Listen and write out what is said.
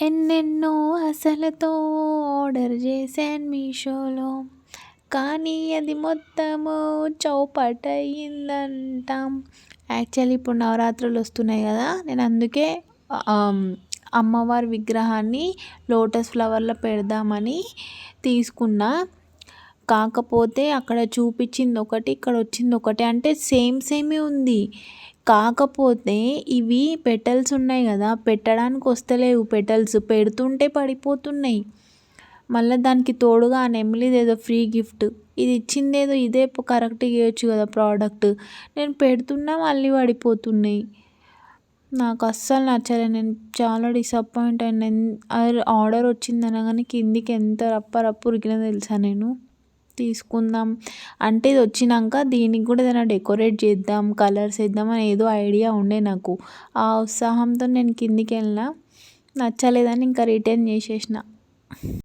ఎన్నెన్నో ఆశలతో ఆర్డర్ చేశాను మీషోలో, కానీ అది మొత్తము చౌపటయిందంట. యాక్చువల్లీ ఇప్పుడు నవరాత్రులు వస్తున్నాయి కదా, నేను అందుకే అమ్మవారి విగ్రహాన్ని లోటస్ ఫ్లవర్లో పెడదామని తీసుకున్నా. కాకపోతే అక్కడ చూపించింది ఒకటి, ఇక్కడ వచ్చింది ఒకటి, అంటే సేమే ఉంది. కాకపోతే ఇవి పెటల్స్ ఉన్నాయి కదా, పెట్టడానికి వస్తలేవు పెటల్స్, పెడుతుంటే పడిపోతున్నాయి. మళ్ళీ దానికి తోడుగా ఆ నెమిలిది ఏదో ఫ్రీ గిఫ్ట్, ఇది ఇచ్చిందేదో ఇదే కరెక్ట్గా ఇవ్వచ్చు కదా ప్రోడక్ట్. నేను పెడుతున్నా మళ్ళీ పడిపోతున్నాయి. నాకు అస్సలు నచ్చలేదు, నేను చాలా డిసప్పాయింట్ అయినా. ఆర్డర్ వచ్చింది అనగానే కిందికి ఎంత రప్ప ఉరికినా తెలుసా నేను. తీసుకుందాం అంటే ఇది వచ్చినాక దీనికి కూడా ఏదైనా డెకరేట్ చేద్దాం, కలర్స్ వేద్దాం అని ఏదో ఐడియా ఉండే నాకు. ఆ ఉత్సాహంతో నేను కిందికి వెళ్ళిన, నచ్చలేదని ఇంకా రిటర్న్ చేసేసిన.